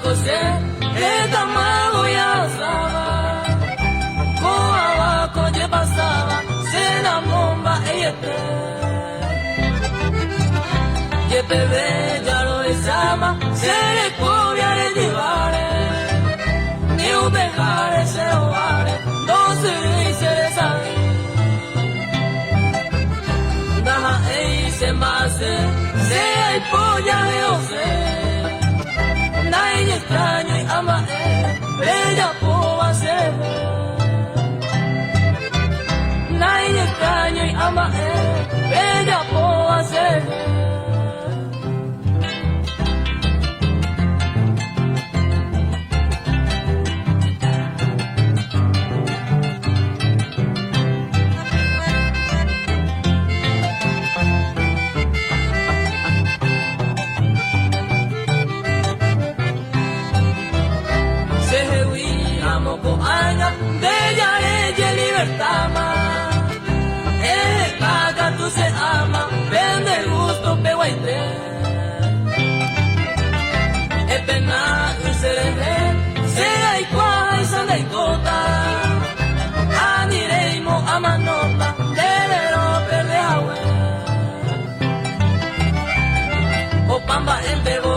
kose eta mago ya saba ko awa ko je pasaba se na momba eyete ye bebe ya lo esama se le cobia de divare ni ubejare se ovare no se dice sabe daha se mase se hay polla de ose nadie extraño y ama bella poa se nadie extraño y ama bella poa se bella ella libertad más paga tú se ama vende el gusto peguaite es pena y se hay cuaja y sanda y cota anireimo a manota debero perder agua o pamba en pego